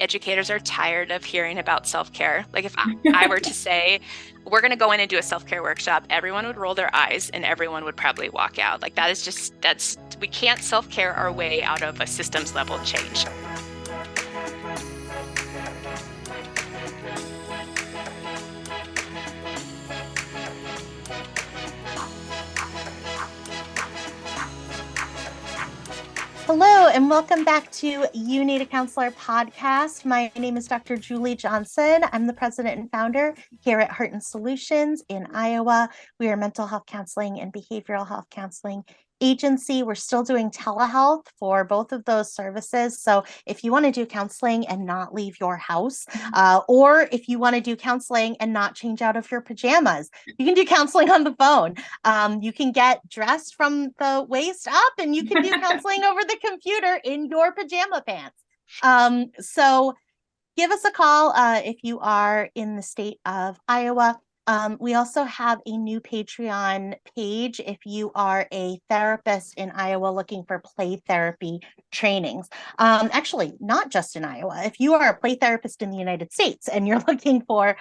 educators are tired of hearing about self-care. Like if I were to say, we're going to go in and do a self-care workshop, everyone would roll their eyes and everyone would probably walk out. Like we can't self-care our way out of a systems level change. Hello, and welcome back to You Need a Counselor podcast. My name is Dr. Julie Johnson. I'm the president and founder here at Heart and Solutions in Iowa. We are a mental health counseling and behavioral health counseling agency. We're still doing telehealth for both of those services. So if you want to do counseling and not leave your house, or if you want to do counseling and not change out of your pajamas, you can do counseling on the phone. You can get dressed from the waist up and you can do counseling over the computer in your pajama pants. So give us a call if you are in the state of Iowa. We also have a new Patreon page if you are a therapist in Iowa looking for play therapy trainings. Actually, not just in Iowa. If you are a play therapist in the United States and you're looking for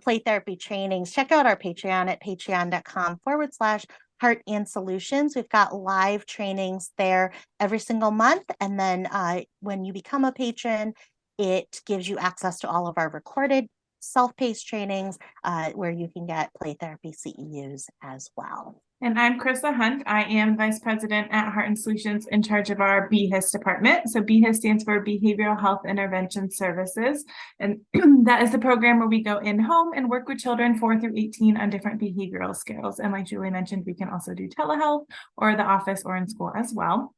play therapy trainings, check out our Patreon at patreon.com/Heart and Solutions. We've got live trainings there every single month. And then when you become a patron, it gives you access to all of our recorded self-paced trainings where you can get play therapy CEUs as well. And I'm Chrissa Hunt. I am Vice President at Heart and Solutions in charge of our BHIS department. So BHIS stands for Behavioral Health Intervention Services. And that is the program where we go in-home and work with children 4 through 18 on different behavioral skills. And like Julie mentioned, we can also do telehealth or the office or in school as well.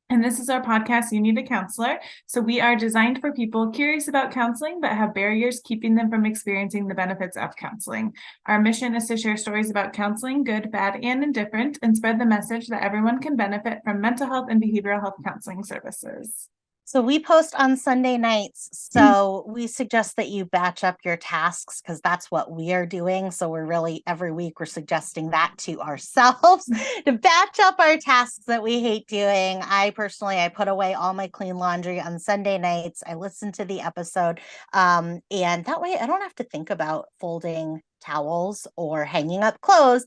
And this is our podcast, You Need a Counselor. So we are designed for people curious about counseling, but have barriers keeping them from experiencing the benefits of counseling. Our mission is to share stories about counseling, good, bad, and indifferent, and spread the message that everyone can benefit from mental health and behavioral health counseling services. So we post on Sunday nights. So we suggest that you batch up your tasks because that's what we are doing. So we're really every week we're suggesting that to ourselves to batch up our tasks that we hate doing. I put away all my clean laundry on Sunday nights. I listen to the episode. And that way I don't have to think about folding towels or hanging up clothes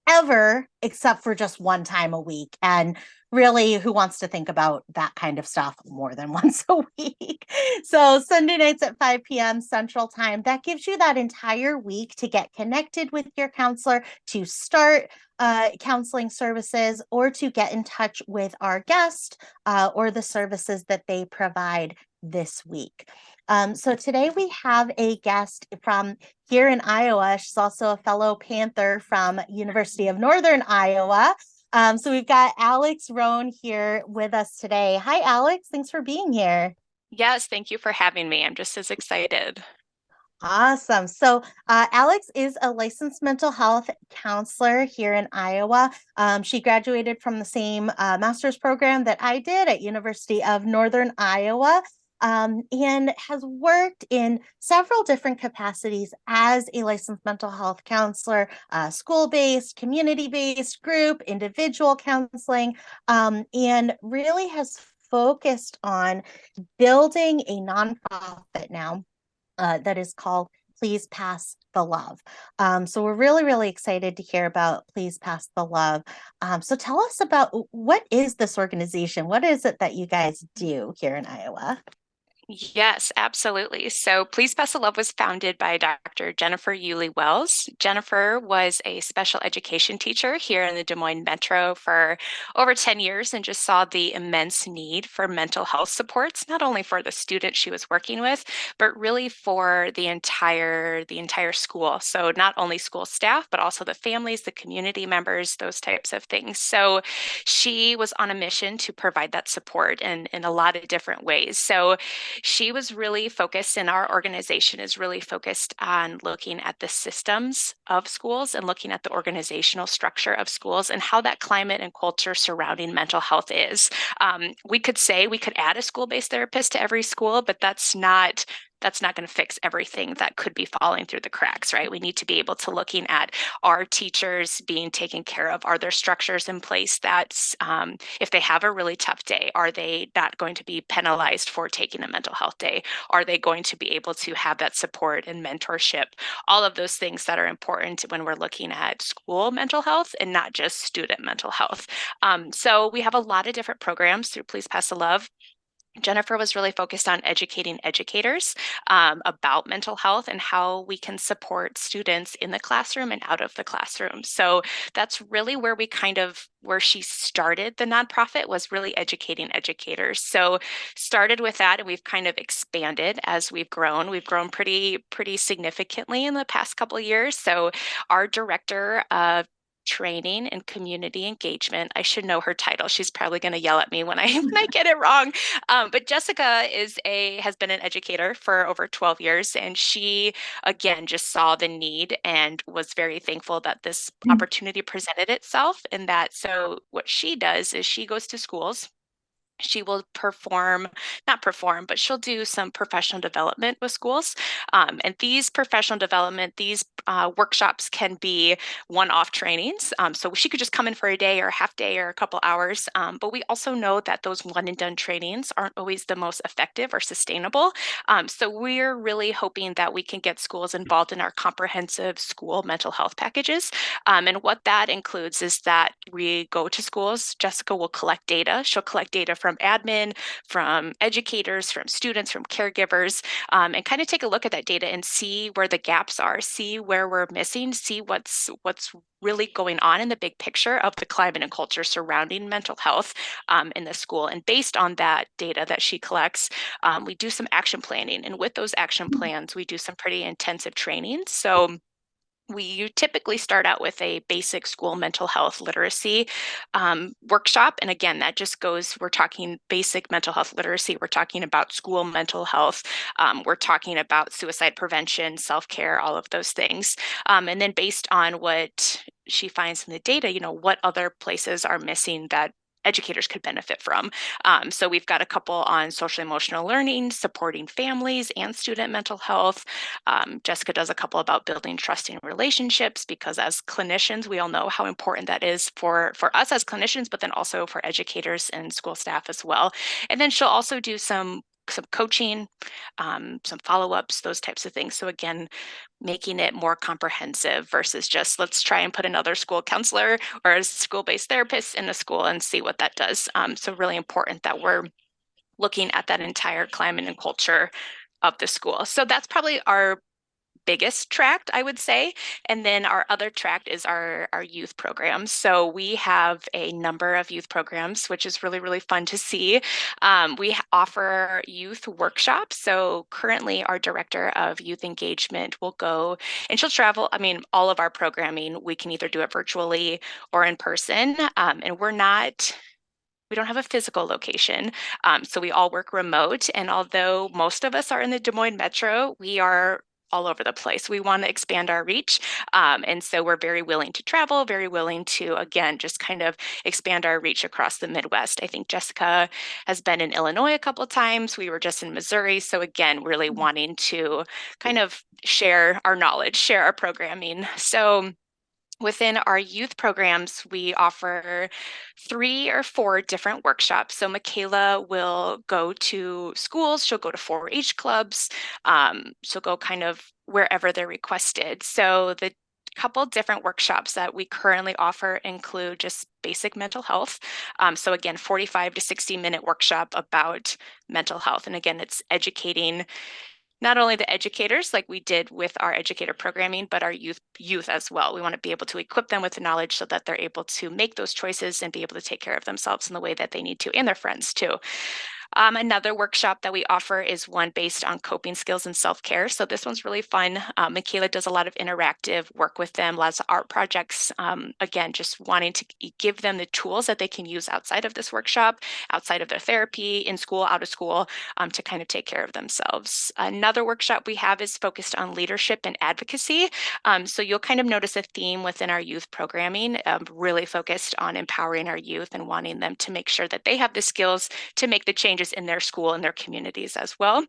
ever, except for just one time a week. And really, who wants to think about that kind of stuff more than once a week? So Sunday nights at 5 p.m. Central Time, that gives you that entire week to get connected with your counselor, to start counseling services, or to get in touch with our guest or the services that they provide this week. So today we have a guest from here in Iowa. She's also a fellow Panther from University of Northern Iowa. So we've got Alex Rohn here with us today. Hi, Alex. Thanks for being here. Yes, thank you for having me. I'm just as excited. Awesome. So Alex is a licensed mental health counselor here in Iowa. She graduated from the same master's program that I did at University of Northern Iowa. And has worked in several different capacities as a licensed mental health counselor, school-based, community-based, group, individual counseling, and really has focused on building a nonprofit now that is called Please Pass the Love. So we're really, really excited to hear about Please Pass the Love. So tell us about what is this organization? What is it that you guys do here in Iowa? Yes, absolutely. So Please Pass the Love was founded by Dr. Jennifer Yulee Wells. Jennifer was a special education teacher here in the Des Moines Metro for over 10 years and just saw the immense need for mental health supports, not only for the students she was working with, but really for the entire school. So not only school staff, but also the families, the community members, those types of things. So she was on a mission to provide that support in a lot of different ways. So she was really focused, and our organization is really focused on looking at the systems of schools and looking at the organizational structure of schools and how that climate and culture surrounding mental health is. We could say we could add a school-based therapist to every school, but that's not that's not going to fix everything that could be falling through the cracks, right? We need to be able to looking at, are teachers being taken care of? Are there structures in place that if they have a really tough day, are they not going to be penalized for taking a mental health day? Are they going to be able to have that support and mentorship? All of those things that are important when we're looking at school mental health and not just student mental health. So we have a lot of different programs through Please Pass the Love. Jennifer was really focused on educating educators about mental health and how we can support students in the classroom and out of the classroom. So that's really where where she started the nonprofit, was really educating educators. So started with that, and we've kind of expanded as we've grown. We've grown pretty significantly in the past couple of years. So our director of training and community engagement, I should know her title. She's probably going to yell at me when I get it wrong. But Jessica has been an educator for over 12 years, and she again just saw the need and was very thankful that this opportunity presented itself. And that, so what she does is she goes to schools. She will not perform, but she'll do some professional development with schools. And these professional development, these workshops can be one-off trainings. So she could just come in for a day or a half day or a couple hours. But we also know that those one and done trainings aren't always the most effective or sustainable. So we're really hoping that we can get schools involved in our comprehensive school mental health packages. And what that includes is that we go to schools. Jessica will collect data. She'll collect data from admin, from educators, from students, from caregivers, and kind of take a look at that data and see where the gaps are, see where we're missing, see what's really going on in the big picture of the climate and culture surrounding mental health in the school. And based on that data that she collects, we do some action planning. And with those action plans, we do some pretty intensive training. So we typically start out with a basic school mental health literacy workshop. And again, that just goes, we're talking basic mental health literacy. We're talking about school mental health. We're talking about suicide prevention, self-care, all of those things. And then based on what she finds in the data, what other places are missing that educators could benefit from. So we've got a couple on social emotional learning, supporting families and student mental health. Jessica does a couple about building trusting relationships, because as clinicians, we all know how important that is for us as clinicians, but then also for educators and school staff as well. And then she'll also do some coaching, some follow-ups, those types of things. So again, making it more comprehensive versus just let's try and put another school counselor or a school-based therapist in the school and see what that does. So really important that we're looking at that entire climate and culture of the school. So that's probably our biggest tract, I would say. And then our other tract is our youth programs. So we have a number of youth programs, which is really, really fun to see. We offer youth workshops. So currently our director of youth engagement will go and she'll travel. I mean, all of our programming, we can either do it virtually or in person. And we don't have a physical location. So we all work remote. And although most of us are in the Des Moines Metro, we are all over the place. We want to expand our reach. And so we're very willing to travel, very willing to, again, just kind of expand our reach across the Midwest. I think Jessica has been in Illinois a couple of times. We were just in Missouri. So again, really wanting to kind of share our knowledge, share our programming. So within our youth programs, we offer 3 or 4 different workshops. So Michaela will go to schools, she'll go to 4-H clubs, she'll go kind of wherever they're requested. So the couple different workshops that we currently offer include just basic mental health. So again, 45 to 60-minute workshop about mental health. And again, it's educating not only the educators like we did with our educator programming, but our youth as well. We want to be able to equip them with the knowledge so that they're able to make those choices and be able to take care of themselves in the way that they need to, and their friends too. Another workshop that we offer is one based on coping skills and self-care. So this one's really fun. Michaela does a lot of interactive work with them, lots of art projects. Again, just wanting to give them the tools that they can use outside of this workshop, outside of their therapy, in school, out of school, to kind of take care of themselves. Another workshop we have is focused on leadership and advocacy. So you'll kind of notice a theme within our youth programming, really focused on empowering our youth and wanting them to make sure that they have the skills to make the changes changes in their school and their communities as well.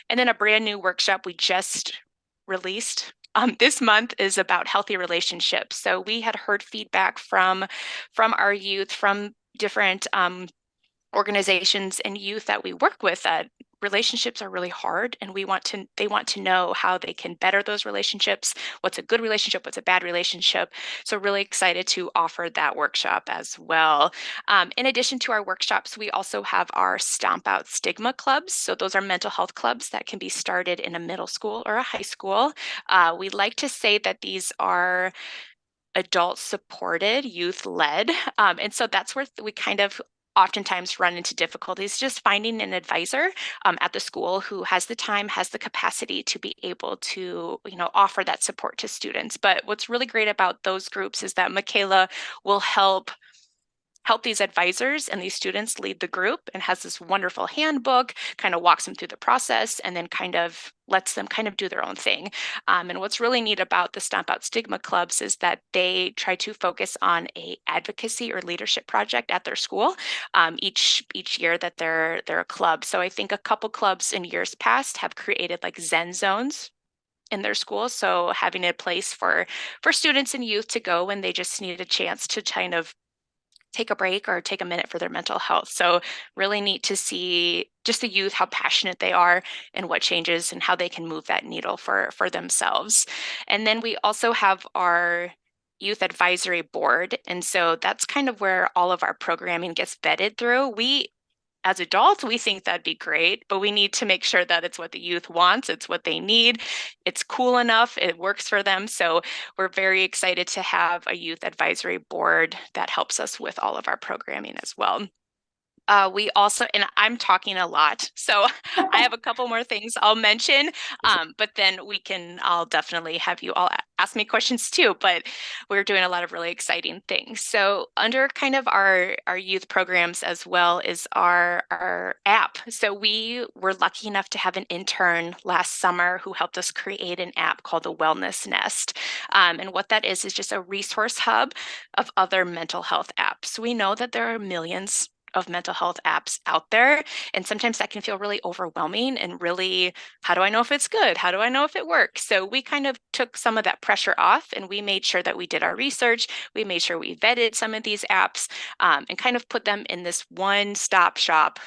And then a brand new workshop we just released this month is about healthy relationships. So we had heard feedback from our youth, from different organizations and youth that we work with, that relationships are really hard, and they want to know how they can better those relationships. What's a good relationship? What's a bad relationship? So really excited to offer that workshop as well. In addition to our workshops, we also have our Stomp Out Stigma clubs. So those are mental health clubs that can be started in a middle school or a high school. We like to say that these are adult supported, youth led. And so that's where we kind of oftentimes run into difficulties, just finding an advisor at the school who has the time, has the capacity to be able to, offer that support to students. But what's really great about those groups is that Michaela will help these advisors and these students lead the group, and has this wonderful handbook, kind of walks them through the process, and then kind of lets them kind of do their own thing. And what's really neat about the Stomp Out Stigma clubs is that they try to focus on a advocacy or leadership project at their school each year that they're a club. So I think a couple clubs in years past have created like Zen zones in their school. So having a place for students and youth to go when they just need a chance to kind of take a break or take a minute for their mental health. So really neat to see just the youth, how passionate they are and what changes and how they can move that needle for themselves. And then we also have our youth advisory board. And so that's kind of where all of our programming gets vetted through. We, as adults, we think that'd be great, but we need to make sure that it's what the youth wants, it's what they need, it's cool enough, it works for them. So we're very excited to have a youth advisory board that helps us with all of our programming as well. We also, and I'm talking a lot, so I have a couple more things I'll mention, but then I'll definitely have you all ask me questions too, but we're doing a lot of really exciting things. So under kind of our youth programs as well is our app. So we were lucky enough to have an intern last summer who helped us create an app called the Wellness Nest. And what that is just a resource hub of other mental health apps. We know that there are millions of mental health apps out there. And sometimes that can feel really overwhelming and really, how do I know if it's good? How do I know if it works? So we kind of took some of that pressure off, and we made sure that we did our research. We made sure we vetted some of these apps and kind of put them in this one-stop shop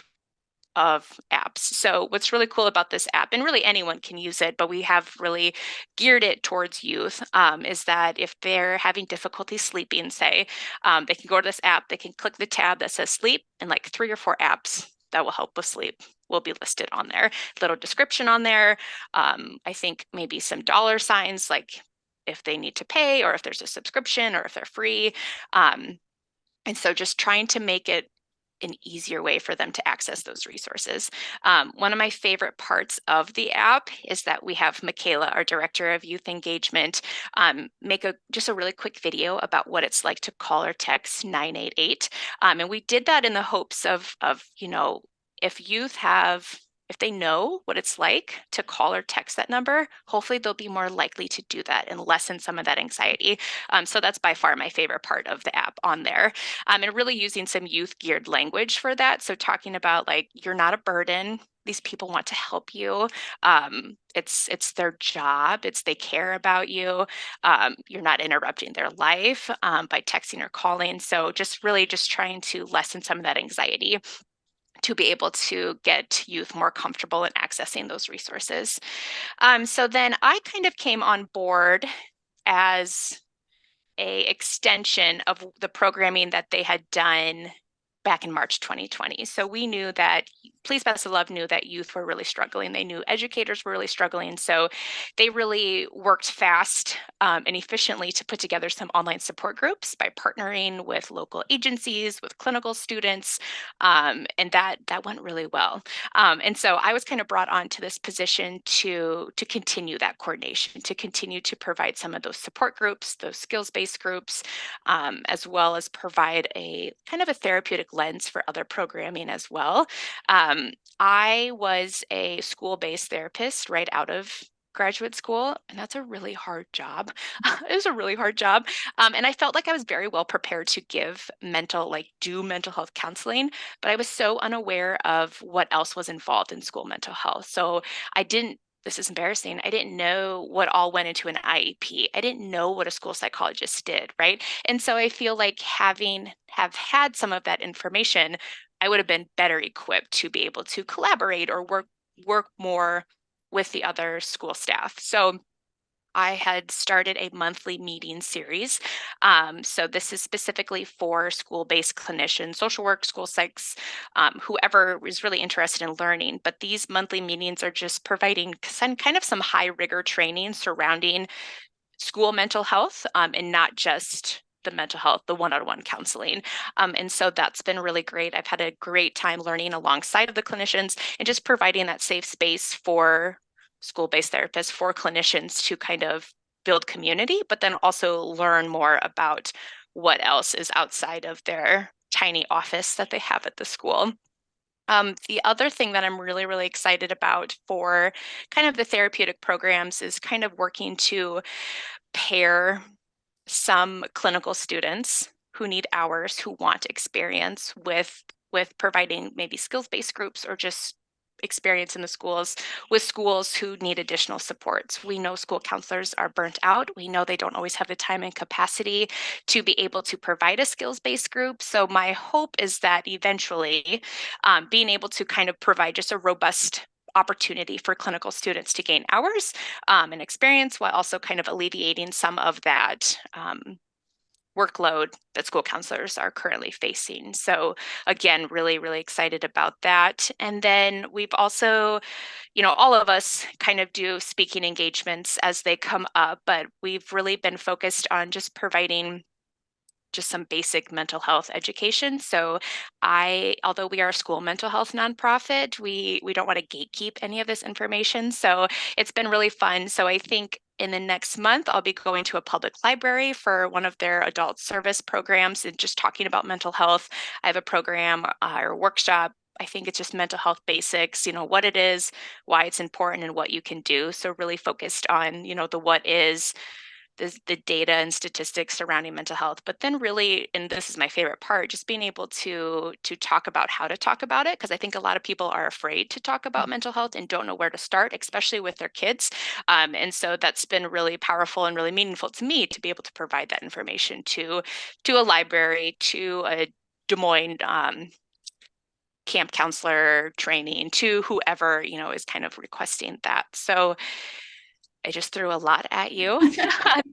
of apps. So what's really cool about this app, and really anyone can use it, but we have really geared it towards youth, is that if they're having difficulty sleeping, say, they can go to this app, they can click the tab that says sleep, and like 3 or 4 apps that will help with sleep will be listed on there. Little description on there. I think maybe some dollar signs, like if they need to pay or if there's a subscription or if they're free. And so just trying to make it an easier way for them to access those resources. One of my favorite parts of the app is that we have Michaela, our director of youth engagement, make just a really quick video about what it's like to call or text 988. And we did that in the hopes of if youth if they know what it's like to call or text that number, hopefully they'll be more likely to do that and lessen some of that anxiety. So that's by far my favorite part of the app on there. And really using some youth geared language for that. So talking about like, you're not a burden. These people want to help you. It's their job. They care about you. You're not interrupting their life by texting or calling. So just really just trying to lessen some of that anxiety to be able to get youth more comfortable in accessing those resources. So then I kind of came on board as a extension of the programming that they had done back in March 2020. So we knew that Please Best of Love knew that youth were really struggling. They knew educators were really struggling. So they really worked fast and efficiently to put together some online support groups by partnering with local agencies, with clinical students, and that went really well. And so I was kind of brought on to this position to continue that coordination, to continue to provide some of those support groups, those skills-based groups, as well as provide a kind of a therapeutic lens for other programming as well. I was a school-based therapist right out of graduate school, and that's a really hard job. It was a really hard job. And I felt like I was very well prepared to do mental health counseling, but I was so unaware of what else was involved in school mental health. So this is embarrassing. I didn't know what all went into an IEP. I didn't know what a school psychologist did, right? And so I feel like have had some of that information, I would have been better equipped to be able to collaborate or work more with the other school staff. So I had started a monthly meeting series. So this is specifically for school-based clinicians, social work, school psychs, whoever is really interested in learning. But these monthly meetings are just providing kind of some high rigor training surrounding school mental health, and not just the mental health, the one-on-one counseling. And so that's been really great. I've had a great time learning alongside of the clinicians and just providing that safe space for school-based therapists, for clinicians to kind of build community, but then also learn more about what else is outside of their tiny office that they have at the school. The other thing that I'm really, really excited about for kind of the therapeutic programs is kind of working to pair some clinical students who need hours, who want experience with providing maybe skills-based groups or just experience in the schools with schools who need additional supports. We know school counselors are burnt out. We know they don't always have the time and capacity to be able to provide a skills-based group. So my hope is that eventually being able to kind of provide just a robust opportunity for clinical students to gain hours and experience while also kind of alleviating some of that workload that school counselors are currently facing. So again, really, really excited about that. And then we've also, all of us kind of do speaking engagements as they come up, but we've really been focused on just providing just some basic mental health education. So although we are a school mental health nonprofit, we don't want to gatekeep any of this information. So it's been really fun. So I think in the next month, I'll be going to a public library for one of their adult service programs and just talking about mental health. I have a program or workshop. I think it's just mental health basics, what it is, why it's important, and what you can do. So really focused on, the what is, the data and statistics surrounding mental health, but then really, and this is my favorite part, just being able to talk about how to talk about it, because I think a lot of people are afraid to talk about mental health and don't know where to start, especially with their kids. And so that's been really powerful and really meaningful to me to be able to provide that information to a library, to a Des Moines camp counselor training, to whoever is kind of requesting that. So I just threw a lot at you.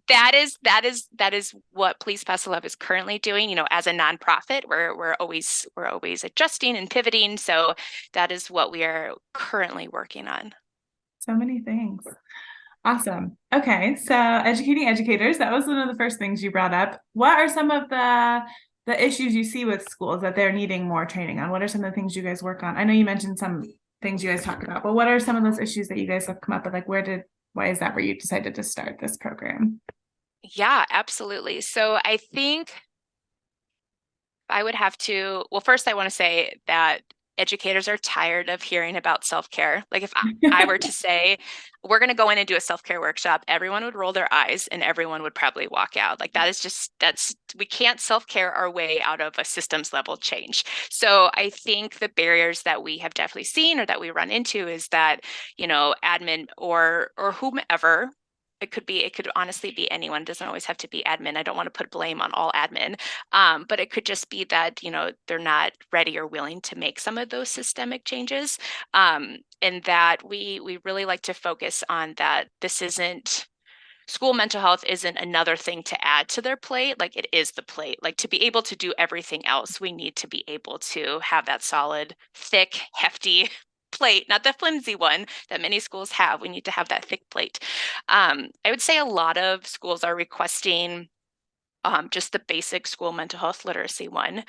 That is what Please Pass the Love is currently doing. As a nonprofit, we're always adjusting and pivoting. So that is what we are currently working on. So many things. Awesome. Okay, so educating educators, that was one of the first things you brought up. What are some of the issues you see with schools that they're needing more training on? What are some of the things you guys work on? I know you mentioned some things you guys talked about, but what are some of those issues that you guys have come up with? Like why is that where you decided to start this program? Yeah, absolutely. So I think I would have to, well, first I want to say that educators are tired of hearing about self-care. Like if I were to say, we're going to go in and do a self-care workshop, everyone would roll their eyes and everyone would probably walk out. Like we can't self-care our way out of a systems level change. So I think the barriers that we have definitely seen or that we run into is that, admin or whomever, it could honestly be anyone. It doesn't always have to be admin. I don't want to put blame on all admin. But it could just be that, they're not ready or willing to make some of those systemic changes. And that we really like to focus on that school mental health isn't another thing to add to their plate. Like it is the plate. Like to be able to do everything else, we need to be able to have that solid, thick, hefty plate, not the flimsy one that many schools have. We need to have that thick plate. I would say a lot of schools are requesting just the basic school mental health literacy one,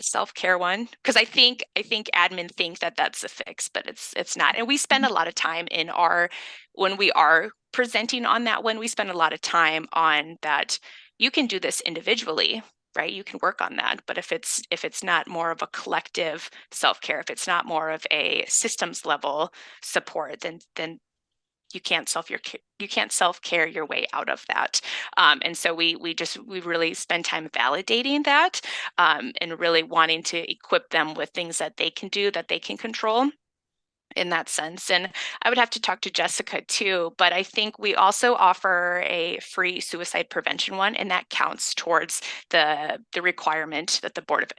self-care one, because I think admin think that that's a fix, but it's not. And we spend a lot of time when we are presenting on that one, we spend a lot of time on that. You can do this individually, right? You can work on that, but if it's not more of a collective self-care, if it's not more of a systems level support, then you can't self-care your way out of that. And so we really spend time validating that, and really wanting to equip them with things that they can do, that they can control in that sense. And I would have to talk to Jessica too, but I think we also offer a free suicide prevention one, and that counts towards the requirement that the Board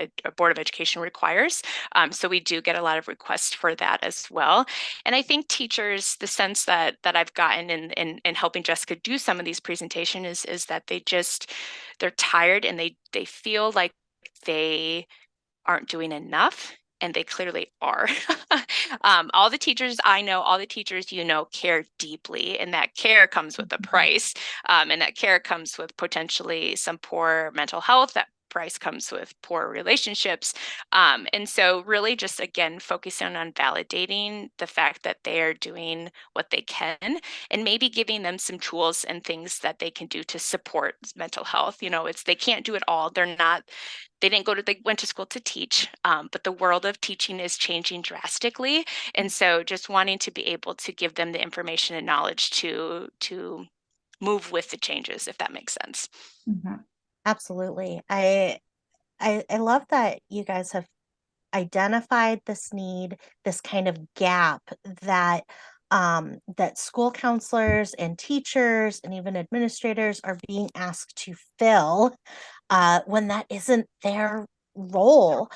of Education requires. So we do get a lot of requests for that as well. And I think teachers, the sense that I've gotten in helping Jessica do some of these presentations is that they're tired, and they feel like they aren't doing enough, and they clearly are. All the teachers I know, all the teachers care deeply, and that care comes with a price, and that care comes with potentially some poor mental health. That price comes with poor relationships. And so really just, again, focusing on validating the fact that they are doing what they can, and maybe giving them some tools and things that they can do to support mental health. They can't do it all. They went to school to teach, but the world of teaching is changing drastically. And so just wanting to be able to give them the information and knowledge to move with the changes, if that makes sense. Mm-hmm. Absolutely. I love that you guys have identified this need, this kind of gap that that school counselors and teachers and even administrators are being asked to fill when that isn't their role.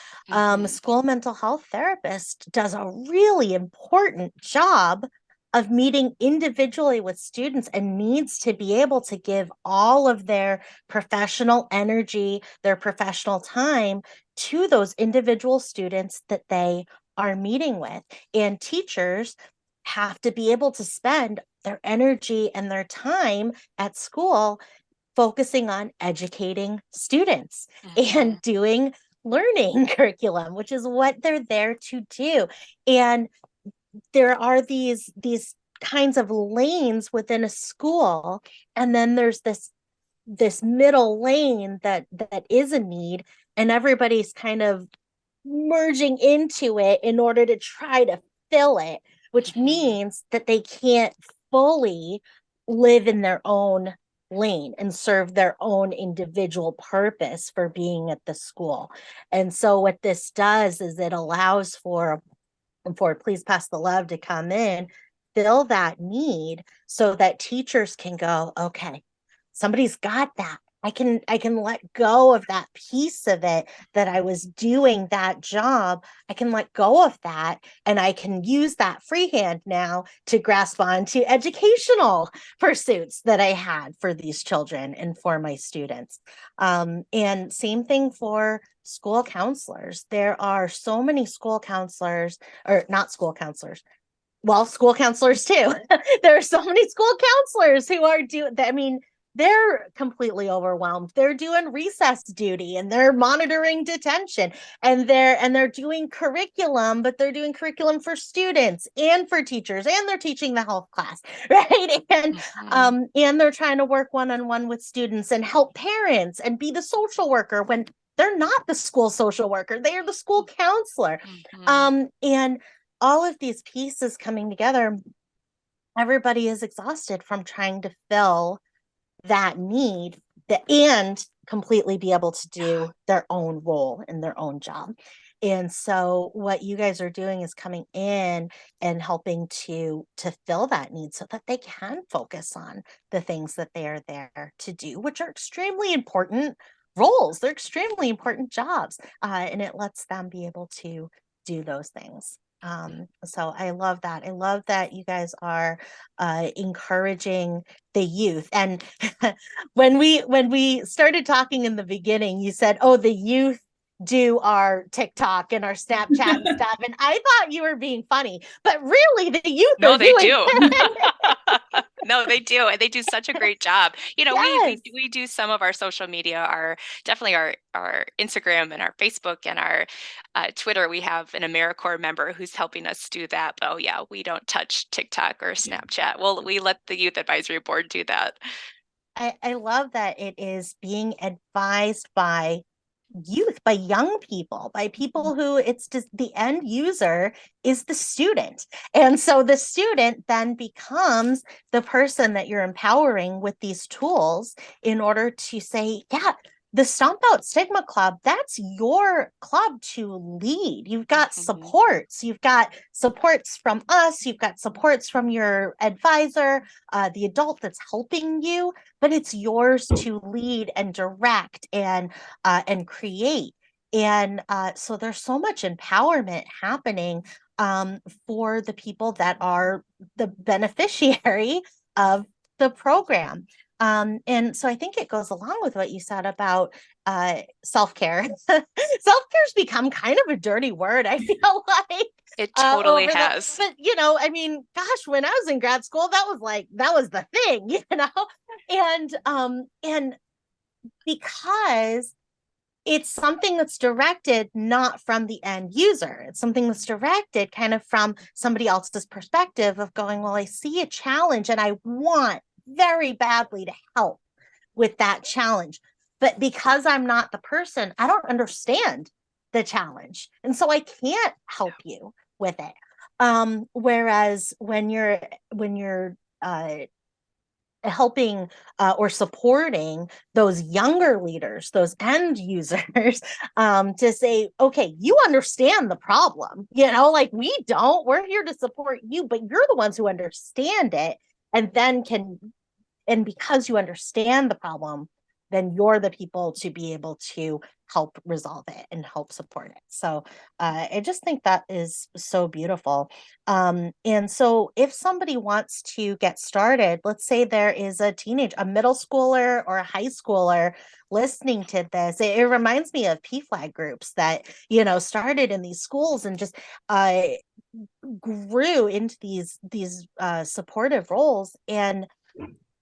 School mental health therapist does a really important job of meeting individually with students, and needs to be able to give all of their professional energy, their professional time to those individual students that they are meeting with. And teachers have to be able to spend their energy and their time at school focusing on educating students and doing learning curriculum, which is what they're there to do. And there are these kinds of lanes within a school, and then there's this middle lane that is a need, and everybody's kind of merging into it in order to try to fill it, which means that they can't fully live in their own lane and serve their own individual purpose for being at the school. And so what this does is it allows for Please Pass the Love to come in, fill that need, so that teachers can go, okay, somebody's got that. I can let go of that piece of it that I was doing that job. I can let go of that, and I can use that free hand now to grasp onto educational pursuits that I had for these children and for my students. And same thing for school counselors. There are so many school counselors, or not school counselors, well, school counselors too. There are so many school counselors who are they're completely overwhelmed. They're doing recess duty, and they're monitoring detention, and they're doing curriculum, but they're doing curriculum for students and for teachers, and they're teaching the health class, right? And they're trying to work one-on-one with students and help parents and be the social worker when they're not the school social worker. They are the school counselor. And all of these pieces coming together, everybody is exhausted from trying to fill that need and completely be able to do their own role in their own job. And so what you guys are doing is coming in and helping to fill that need so that they can focus on the things that they are there to do, which are extremely important roles. They're extremely important jobs. And it lets them be able to do those things. So I love that. I love that you guys are encouraging the youth. And when we started talking in the beginning, you said, oh, the youth do our TikTok and our Snapchat and stuff. And I thought you were being funny, but really the youth No, are they doing do. No, they do. And they do such a great job. Yes. We do some of our social media, definitely our Instagram and our Facebook and our Twitter. We have an AmeriCorps member who's helping us do that. But oh yeah, we don't touch TikTok or Snapchat. Well, we let the Youth Advisory Board do that. I love that it is being advised by youth, by young people, by people who it's just the end user is the student. And so the student then becomes the person that you're empowering with these tools in order to say, yeah, the Stomp Out Stigma Club, that's your club to lead. You've got supports. You've got supports from us. You've got supports from your advisor, the adult that's helping you, but it's yours to lead and direct and create. And so there's so much empowerment happening for the people that are the beneficiary of the program. And so I think it goes along with what you said about self-care. Self-care's become kind of a dirty word, I feel like. It totally Over the, has. but I mean, gosh, when I was in grad school, that was the thing, and because it's something that's directed not from the end user. It's something that's directed kind of from somebody else's perspective of going, well, I see a challenge and I want very badly to help with that challenge. But because I'm not the person, I don't understand the challenge. And so I can't help you with it. Whereas when you're helping or supporting those younger leaders, those end users, to say, okay, you understand the problem, like we don't, we're here to support you, but you're the ones who understand it and then and because you understand the problem, then you're the people to be able to help resolve it and help support it. So I just think that is so beautiful. And so if somebody wants to get started, let's say there is a middle schooler or a high schooler listening to this, it reminds me of PFLAG groups that, started in these schools and just grew into these supportive roles. And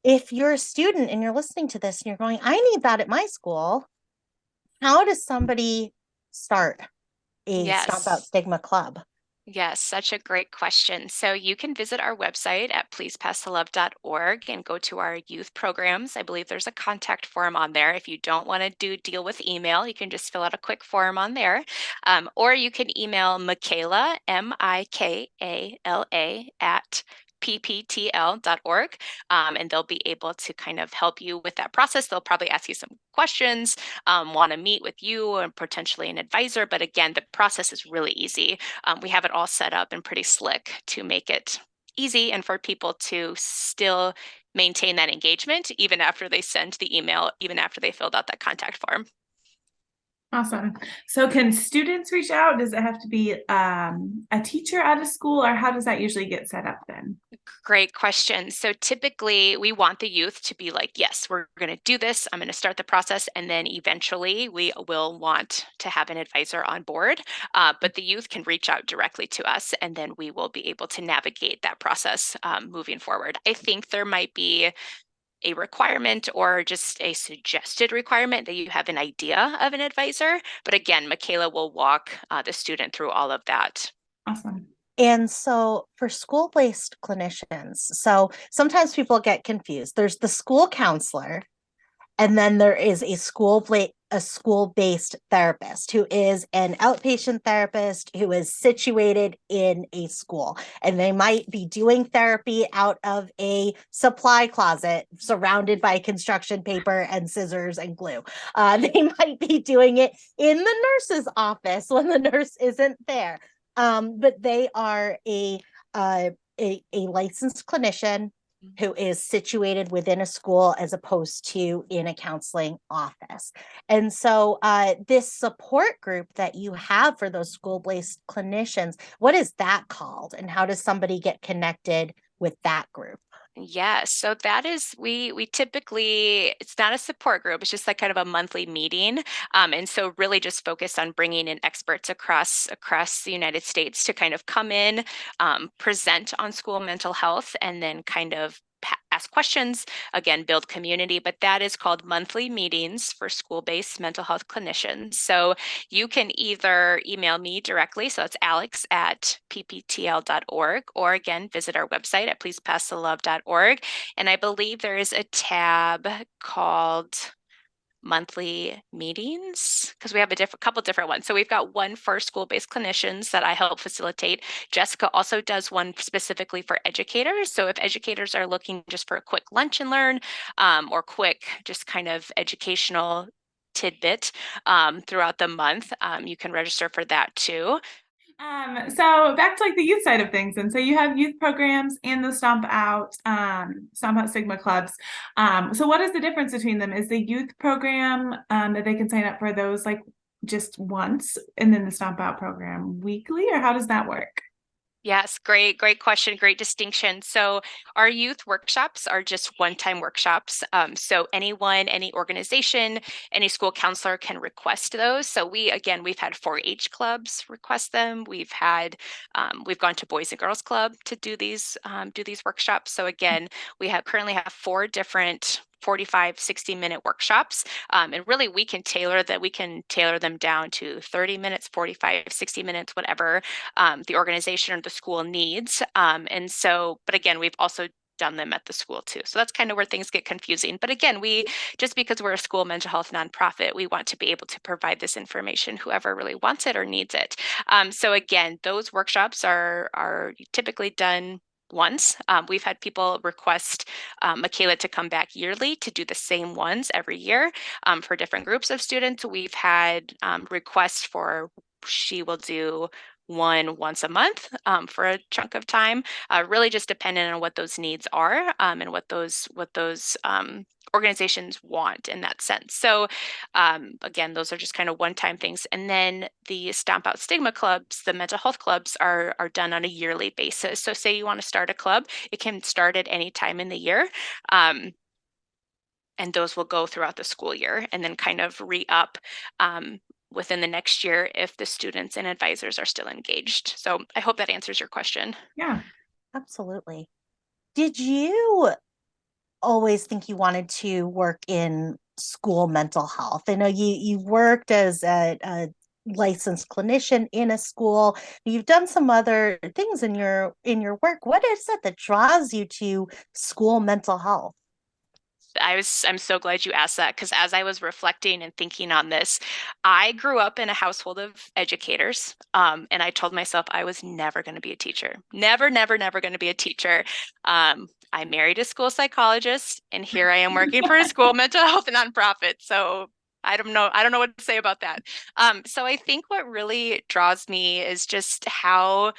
if you're a student and you're listening to this and you're going, I need that at my school, how does somebody start a Stomp Out Yes. Stigma Club? Yes, such a great question. So you can visit our website at pleasepassthelove.org and go to our youth programs. I believe there's a contact form on there. If you don't want to deal with email, you can just fill out a quick form on there. Or you can email Michaela, Mikala, at pptl.org, and they'll be able to kind of help you with that process. They'll probably ask you some questions, want to meet with you and potentially an advisor. But again, the process is really easy. We have it all set up and pretty slick to make it easy and for people to still maintain that engagement even after they send the email, even after they filled out that contact form. Awesome. So can students reach out? Does it have to be a teacher at a school, or how does that usually get set up then? Great question. So typically we want the youth to be like, yes, we're going to do this. I'm going to start the process. And then eventually we will want to have an advisor on board. But the youth can reach out directly to us, and then we will be able to navigate that process moving forward. I think there might be a requirement or just a suggested requirement that you have an idea of an advisor. But again, Michaela will walk the student through all of that. Awesome. And so for school-based clinicians, so sometimes people get confused. There's the school counselor, and then there is a school-based therapist who is an outpatient therapist who is situated in a school. And they might be doing therapy out of a supply closet surrounded by construction paper and scissors and glue. They might be doing it in the nurse's office when the nurse isn't there. But they are a licensed clinician who is situated within a school as opposed to in a counseling office. And so this support group that you have for those school-based clinicians, what is that called? And how does somebody get connected with that group? Yes, so that is we typically, it's not a support group, it's just like kind of a monthly meeting, and so really just focused on bringing in experts across the United States to kind of come in, present on school mental health, and then kind of ask questions, again, build community. But that is called monthly meetings for school-based mental health clinicians. So you can either email me directly, so that's Alex at pptl.org, or again, visit our website at pleasepassthelove.org. And I believe there is a tab called monthly meetings because we have a couple different ones. So we've got one for school-based clinicians that I help facilitate. Jessica also does one specifically for educators. So if educators are looking just for a quick lunch and learn or quick just kind of educational tidbit throughout the month, you can register for that too. So back to like the youth side of things. And so you have youth programs and the Stomp Out Stigma clubs. So what is the difference between them? Is the youth program that they can sign up for those like just once and then the Stomp Out program weekly, or how does that work? Yes, great question, great distinction. So our youth workshops are just one-time workshops. So anyone, any organization, any school counselor can request those. So we've had 4-H clubs request them. We've gone to Boys and Girls Club to do these workshops. So again, currently have 4 different 45, 60-minute workshops. And really we can tailor them down to 30 minutes, 45, 60 minutes, whatever the organization or the school needs. But again, we've also done them at the school too. So that's kind of where things get confusing. But again, just because we're a school mental health nonprofit, we want to be able to provide this information, whoever really wants it or needs it. So again, those workshops are typically done once. We've had people request Michaela to come back yearly to do the same ones every year for different groups of students. We've had requests for she will do one once a month for a chunk of time, really just dependent on what those needs are and what those organizations want in that sense. So again, those are just kind of one-time things. And then the Stomp Out Stigma clubs, the mental health clubs are done on a yearly basis. So say you want to start a club, it can start at any time in the year. And those will go throughout the school year and then kind of re-up within the next year if the students and advisors are still engaged. So I hope that answers your question. Yeah. Absolutely. Did you always think you wanted to work in school mental health? I know you worked as a licensed clinician in a school. You've done some other things in your work. What is it that draws you to school mental health? I'm so glad you asked that because as I was reflecting and thinking on this, I grew up in a household of educators. And I told myself I was never going to be a teacher. Never, never, never going to be a teacher. I married a school psychologist, and here I am working for a school mental health nonprofit. So I don't know what to say about that. So I think what really draws me is just I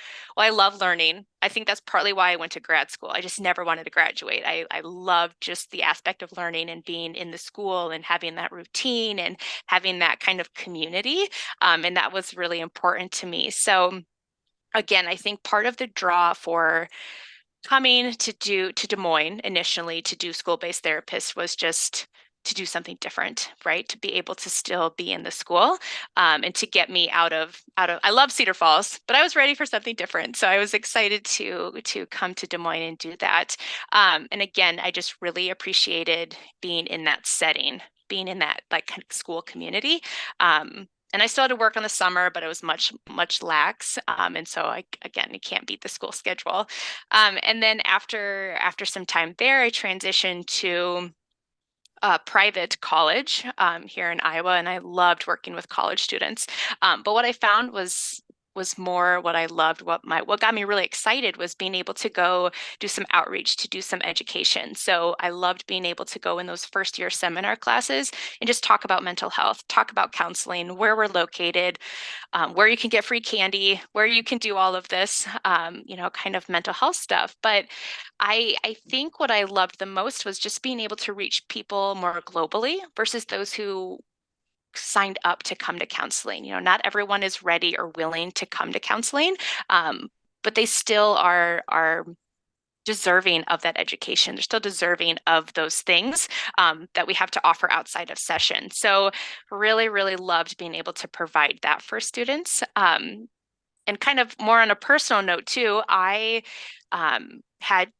love learning. I think that's partly why I went to grad school. I just never wanted to graduate. I love just the aspect of learning and being in the school and having that routine and having that kind of community. And that was really important to me. So again, I think part of the draw for coming to Des Moines initially to do school-based therapists was just to do something different, right? To be able to still be in the school and to get me out of I love Cedar Falls, but I was ready for something different. So I was excited to come to Des Moines and do that. And again, I just really appreciated being in that setting, being in that like kind of school community. And I still had to work on the summer, but it was much, much lax. And so you can't beat the school schedule. And then after some time there, I transitioned to a private college here in Iowa, and I loved working with college students. But what I found was more what I loved. What got me really excited was being able to go do some outreach, to do some education. So I loved being able to go in those first year seminar classes and just talk about mental health, talk about counseling, where we're located, where you can get free candy, where you can do all of this, kind of mental health stuff. But I think what I loved the most was just being able to reach people more globally versus those who signed up to come to counseling. Not everyone is ready or willing to come to counseling, but they still are deserving of that education. They're still deserving of those things that we have to offer outside of session. So really, really loved being able to provide that for students. And kind of more on a personal note too, I had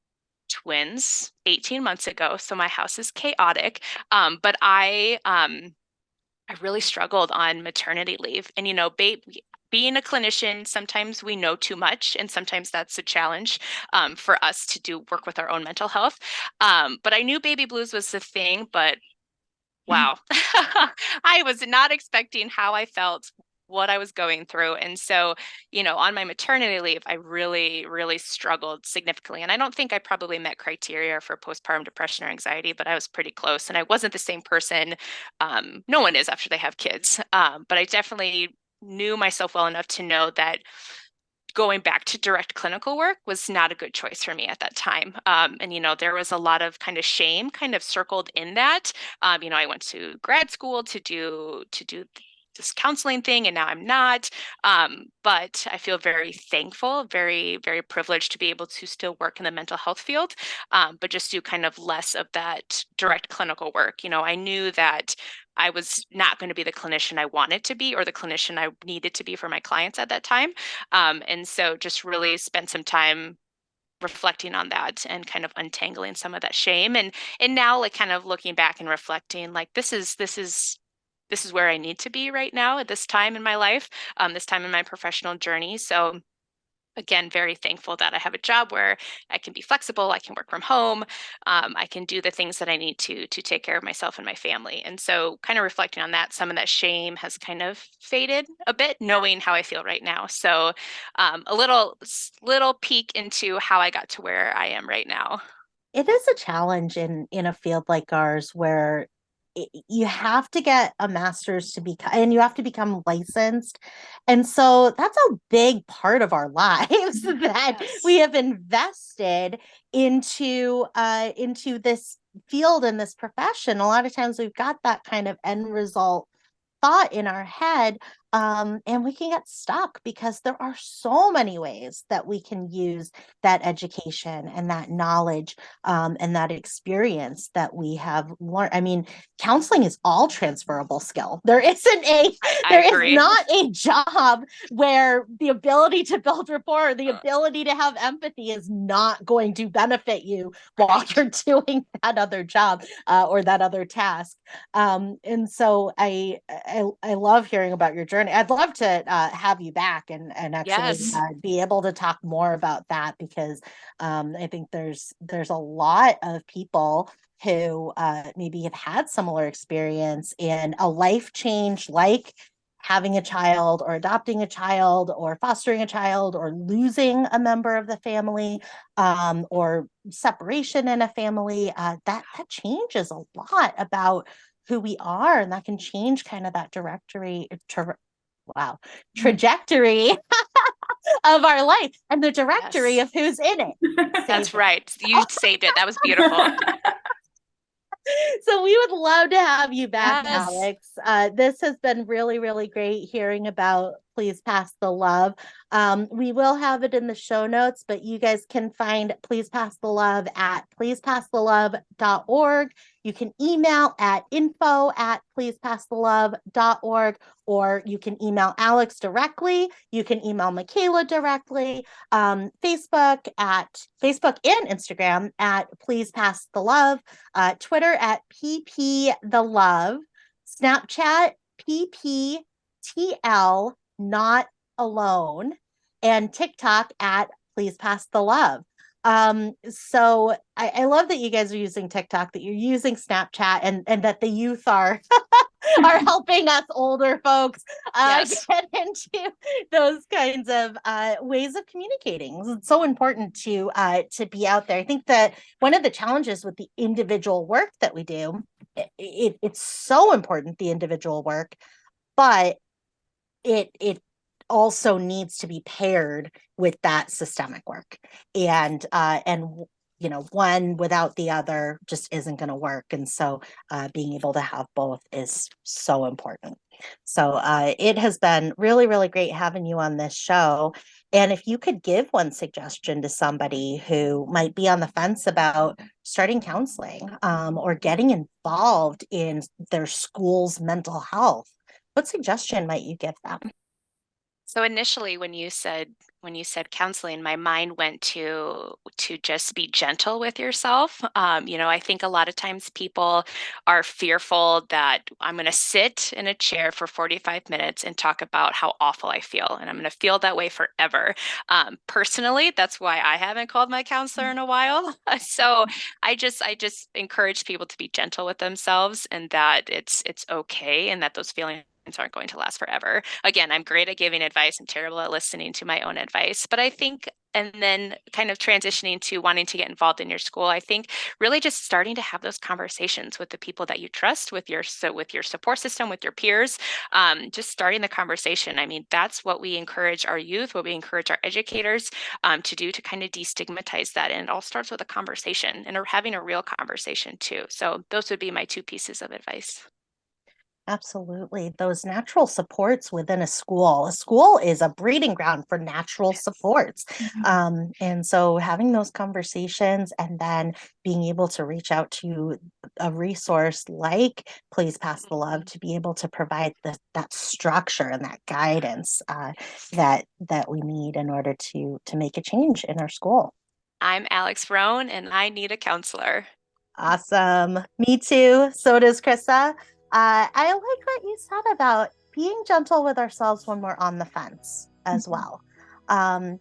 twins 18 months ago, so my house is chaotic. But I really struggled on maternity leave. And, being a clinician, sometimes we know too much, and sometimes that's a challenge for us to do work with our own mental health. But I knew baby blues was the thing, but Wow. I was not expecting how I felt, what I was going through. And so, on my maternity leave, I really, really struggled significantly. And I don't think I probably met criteria for postpartum depression or anxiety, but I was pretty close. And I wasn't the same person. No one is after they have kids. But I definitely knew myself well enough to know that going back to direct clinical work was not a good choice for me at that time. And there was a lot of kind of shame kind of circled in that. I went to grad school to do this counseling thing, and now I'm not. But I feel very thankful, very, very privileged to be able to still work in the mental health field, but just do kind of less of that direct clinical work. I knew that I was not going to be the clinician I wanted to be or the clinician I needed to be for my clients at that time. And so just really spent some time reflecting on that and kind of untangling some of that shame. And now like kind of looking back and reflecting like this is where I need to be right now at this time in my life, this time in my professional journey. So again, very thankful that I have a job where I can be flexible, I can work from home, I can do the things that I need to take care of myself and my family. And so kind of reflecting on that, some of that shame has kind of faded a bit, knowing how I feel right now. So a little peek into how I got to where I am right now. It is a challenge in a field like ours where you have to get a master's to become, and you have to become licensed. And so that's a big part of our lives that we Yes. have invested into this field and this profession. A lot of times we've got that kind of end result thought in our head, and we can get stuck because there are so many ways that we can use that education and that knowledge, and that experience that we have learned. I mean, counseling is all transferable skill. I There is agree. not a job where the ability to build rapport, the ability to have empathy is not going to benefit you while Right. you're doing that other job, or that other task. And so I love hearing about your journey. I'd love to have you back and actually Yes. be able to talk more about that, because I think there's a lot of people who maybe have had similar experience in a life change, like having a child or adopting a child or fostering a child or losing a member of the family, or separation in a family. That changes a lot about who we are, and that can change kind of that trajectory of our life and the directory Yes. of who's in it. Save That's it. right. You saved it. That was beautiful. So we would love to have you back, Yes. Alex. This has been really, really great hearing about Please Pass the Love. We will have it in the show notes, but you guys can find Please Pass the Love at pleasepassTheLove.org. You can email at info@pleasepassTheLove.org, or you can email Alex directly. You can email Michaela directly. Facebook and Instagram at Please Pass the Love, Twitter at PP the Love, Snapchat PPTL Not Alone, and TikTok at Please Pass the Love. So I love that you guys are using TikTok, that you're using Snapchat, and that the youth are are helping us older folks Yes. get into those kinds of ways of communicating. It's so important to be out there. I think that one of the challenges with the individual work that we do, it's so important, the individual work, but it also needs to be paired with that systemic work, and one without the other just isn't going to work. And so being able to have both is so important. So it has been really, really great having you on this show. And if you could give one suggestion to somebody who might be on the fence about starting counseling, or getting involved in their school's mental health, what suggestion might you give them? So initially, when when you said counseling, my mind went to just be gentle with yourself. I think a lot of times people are fearful that I'm going to sit in a chair for 45 minutes and talk about how awful I feel, and I'm going to feel that way forever. Personally, that's why I haven't called my counselor in a while. So I just encourage people to be gentle with themselves, and that it's okay, and that those feelings aren't going to last forever. Again, I'm great at giving advice. I'm terrible at listening to my own advice. But I think, and then kind of transitioning to wanting to get involved in your school, I think really just starting to have those conversations with the people that you trust, with your support system, with your peers, just starting the conversation. I mean, that's what we encourage our youth, what we encourage our educators to do, to kind of destigmatize that. And it all starts with a conversation, and having a real conversation too. So those would be my two pieces of advice. Absolutely. Those natural supports within a school. A school is a breeding ground for natural supports. And so having those conversations, and then being able to reach out to a resource like Please Pass the Love to be able to provide that structure and that guidance that we need in order to make a change in our school. I'm Alex Rohn, and I need a counselor. Awesome. Me too. So does Chrissa. I like what you said about being gentle with ourselves when we're on the fence as well.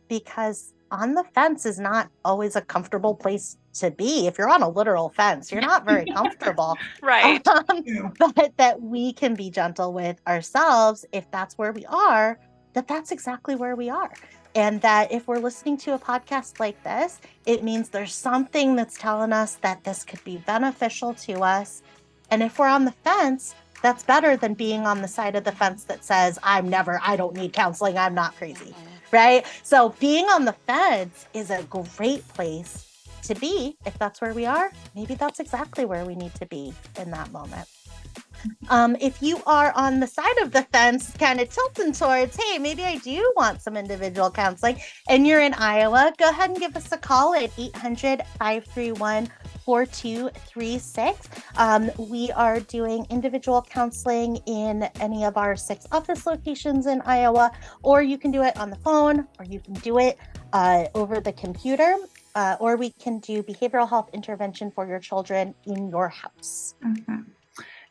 Because on the fence is not always a comfortable place to be. If you're on a literal fence, you're not very comfortable. Right. But that we can be gentle with ourselves if that's where we are, that's exactly where we are. And that if we're listening to a podcast like this, it means there's something that's telling us that this could be beneficial to us. And if we're on the fence, that's better than being on the side of the fence that says, I don't need counseling, I'm not crazy, right? So being on the fence is a great place to be. If that's where we are, maybe that's exactly where we need to be in that moment. If you are on the side of the fence, kind of tilting towards, hey, maybe I do want some individual counseling, and you're in Iowa, go ahead and give us a call at 800-531-4236. We are doing individual counseling in any of our 6 office locations in Iowa, or you can do it on the phone, or you can do it over the computer, or we can do behavioral health intervention for your children in your house. Mm-hmm.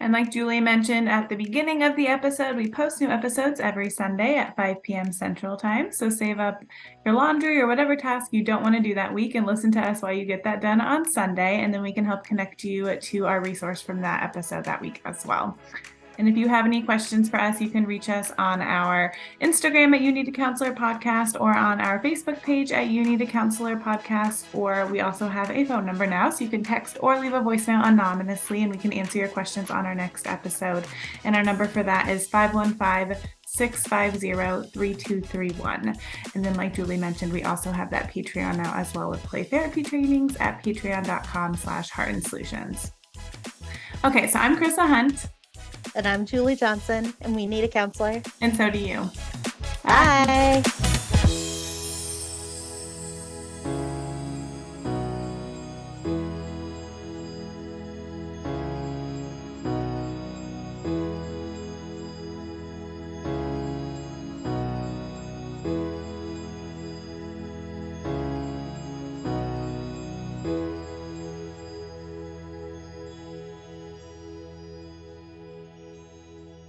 And like Julie mentioned at the beginning of the episode, we post new episodes every Sunday at 5 p.m. Central Time. So save up your laundry or whatever task you don't want to do that week and listen to us while you get that done on Sunday. And then we can help connect you to our resource from that episode that week as well. And if you have any questions for us, you can reach us on our Instagram at You Need a Counselor Podcast, or on our Facebook page at You Need a Counselor Podcast, or we also have a phone number now, so you can text or leave a voicemail anonymously, and we can answer your questions on our next episode. And our number for that is 515-650-3231. And then like Julie mentioned, we also have that Patreon now as well, with play therapy trainings at patreon.com/heartandsolutions. Okay, so I'm Chrissa Hunt. And I'm Julie Johnson, and we need a counselor. And so do you. Bye.